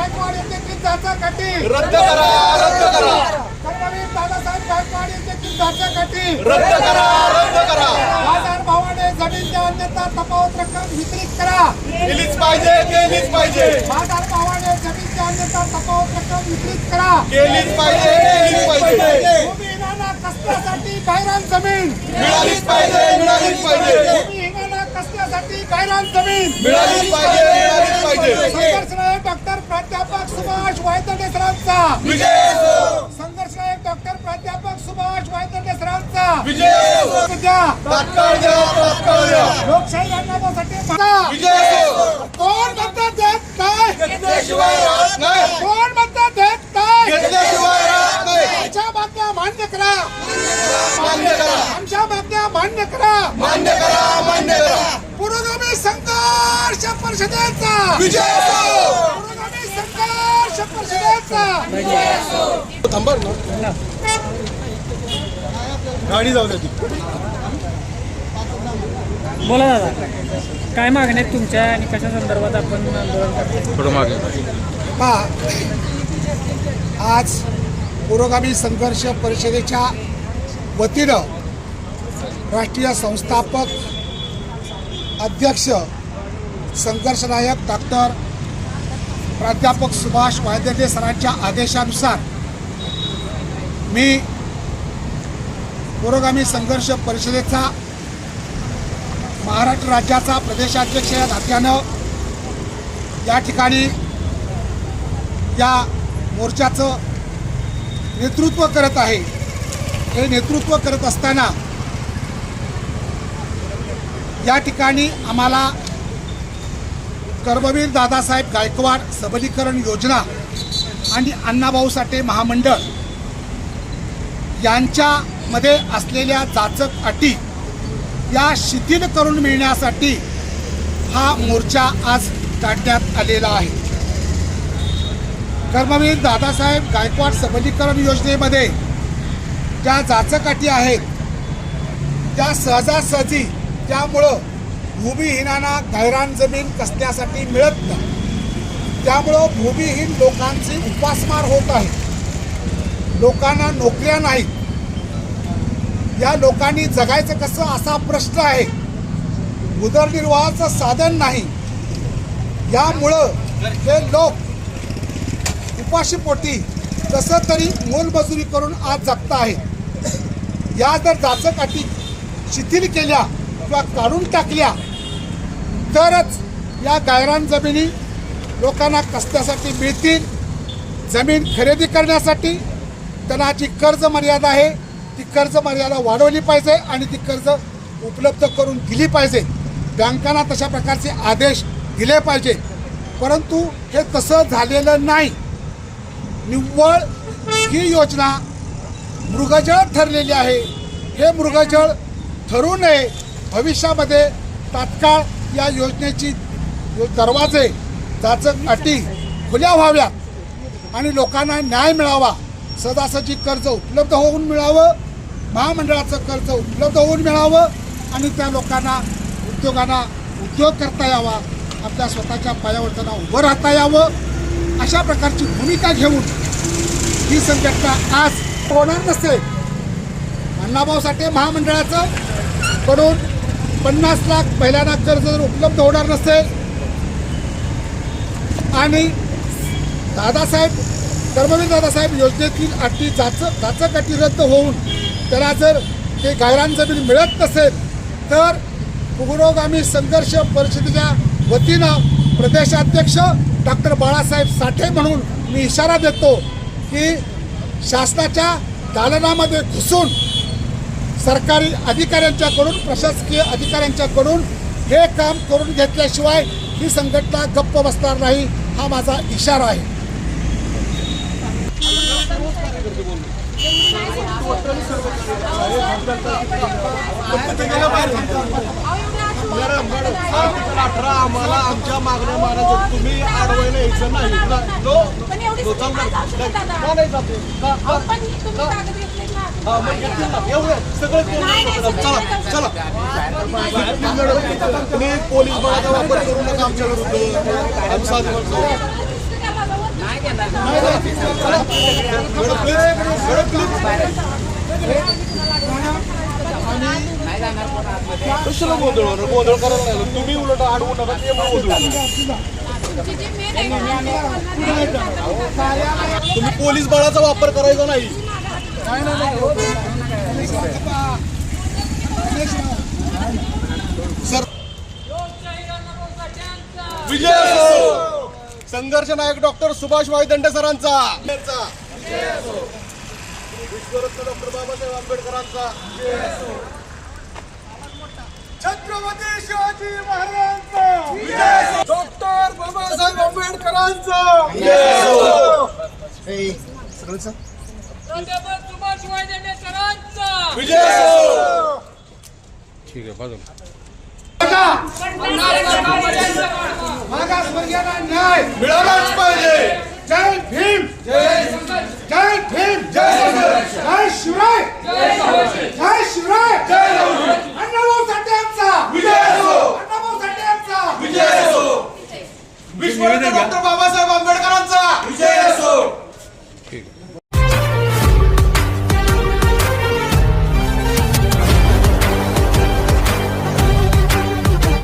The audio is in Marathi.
गायकवाड यांचे किल्ल्याचा काठी रद्द करा, रद्द करा, कर्मवीर दादासाहेब गायकवाड यांचे किल्ल्याचा काठी रद्द करा, रद्द करा. बाजार भावाने जमीन द्या अन्यथा तफावत रक्कम वितरित करा. केलीच पाहिजे, केलीच पाहिजे, बाजार भावाने जमीन द्या अन्यथा तफावत रक्कम वितरित करा. केलीच पाहिजे, केलीच पाहिजे. भूमिहीनांना कसण्यासाठी गायरान जमीन मिळालीच पाहिजे, मिळालीच पाहिजे, भूमिहीनांना कसण्यासाठी गायरान जमीन मिळालीच पाहिजे, मिळालीच पाहिजे. संघर्षनायक डॉक्टर प्राध्यापक सुभाष वायदंडे सरांचा विजय असो, संघर्षनायक डॉक्टर प्राध्यापक सुभाष वायदंडे सरांचा विजय असो. द्या. तात्काळ द्या, तात्काळ द्या. लोकशाही लढण्यासाठी विजय असो. कोण म्हणतात देत नाही, घेतल्याशिवाय राहत नाही, कोण म्हणतात देत नाही. घेतल्याशिवाय राहत नाही. आमच्या मागण्या मान्य करा, मान्य करा, आमच्या मागण्या मान्य करा. मान्य करा, मान्य करा. पुरोगामी संघर्ष परिषदेचा विजय असो. पुरोगामी संघर्ष परिषदेचा थांबा ना, गाडी जाऊ द्या ती. बोला दादा, काय मागण्या आहेत तुमच्या आणि कशा संदर्भात आपण आंदोलन करतो? थोडं मागे. आज पुरोगामी संघर्ष परिषदेच्या वतीनं राष्ट्रीय संस्थापक अध्यक्ष संघर्षनायक डॉक्टर प्राध्यापक सुभाष वायदंडे सरांच्या आदेशानुसार मी पुरोगामी संघर्ष परिषदेचा महाराष्ट्र राज्याचा प्रदेशाध्यक्ष या नात्यानं या ठिकाणी या मोर्चाचं नेतृत्व करत आहे. हे नेतृत्व करत असताना या ठिकाणी आम्हाला कर्मवीर दादासाहेब गायकवाड सबलीकरण योजना आणि अण्णाभाऊ साठे महामंडळ यांच्यामध्ये असलेल्या जाचक अटी या शिथिल करून मिळण्यासाठी हा मोर्चा आज काढण्यात आलेला आहे. कर्मवीर दादासाहेब गायकवाड सबलीकरण योजनेमध्ये ज्या जाचक अटी आहेत त्या सहजासहजी त्यामुळं भूमिहीनांना गायरान जमीन कसण्यासाठी मिळत नाही. त्यामुळं भूमिहीन लोकांची उपासमार होत आहे. लोकांना नोकऱ्या नाहीत. या लोकांनी जगायचं कसं असा प्रश्न आहे. उदरनिर्वाहाचं साधन नाही. यामुळं हे लोक उपाशीपोटी कसं तरी मोलमजुरी करून आज जगत आहेत. या जर जाचक अटी शिथिल केल्या किंवा काढून टाकल्या तरच या गायरान जमिनी लोकांना कसण्यासाठी मिळतील. जमीन खरेदी करण्यासाठी त्यांना जी कर्ज मर्यादा आहे ती कर्ज मर्यादा वाढवली पाहिजे आणि ती कर्ज उपलब्ध करून दिली पाहिजे. बँकांना तशा प्रकारचे आदेश दिले पाहिजे. परंतु हे तसं झालेलं नाही. निव्वळ ही योजना मृगजळ ठरलेली आहे. हे मृगजळ ठरू नये. भविष्यामध्ये तात्काळ या योजनेची दरवाजे जाचक अटी खुल्या व्हाव्यात आणि लोकांना न्याय मिळावा. सहजासहजी कर्ज उपलब्ध होऊन मिळावं. महामंडळाचं कर्ज उपलब्ध होऊन मिळावं आणि त्या लोकांना उद्योगांना उद्योग करता यावा. आपल्या स्वतःच्या पायावर त्यांना उभं राहता यावं. अशा प्रकारची भूमिका घेऊन ही संघटना आज होणार नसेल. अण्णाभाऊ साठे महामंडळाचं कडून 50 लाख महिलांना कर्ज जर उपलब्ध होणार नसेल आणि कर्मवीर दादासाहेब योजनेतील अटी जाचक अटी रद्द होऊन त्याला जर ते गायरान जमीन मिळत नसेल तर पुरोगामी संघर्ष परिषदेच्या वतीनं प्रदेशाध्यक्ष डॉक्टर बाळासाहेब साठे म्हणून मी इशारा देतो की शासनाच्या दालनामध्ये घुसून सरकारी अधिकाऱ्यांच्याकडून प्रशासकीय अधिकाऱ्यांच्याकडून हे काम करून घेतल्याशिवाय ही संघटना गप्प बसणार नाही. हा माझा इशारा आहे. आम्हाला आमच्या मागण्या मारायचं तुम्ही अडवायला यायचं नाही. चला तुम्ही पोलीस बळाचा वापर करू नका आमच्या विरुद्ध. कशाला गोंधळ करायला लागलो तुम्ही उलट अडवू नका ते गोंधळ तुम्ही पोलीस बळाचा वापर करायचा नाही सर विजय असो. संघर्ष नायक डॉक्टर सुभाष वायदंडे सरांचा विश्वरत्न डॉक्टर बाबासाहेब आंबेडकरांचा छत्रपती शिवाजी महाराजांचा डॉक्टर बाबासाहेब आंबेडकरांचा विजय असो. ठीक आहे बाजूला मागासवर्गीयांना न्याय मिळालाच पाहिजे जय भीम जय भीम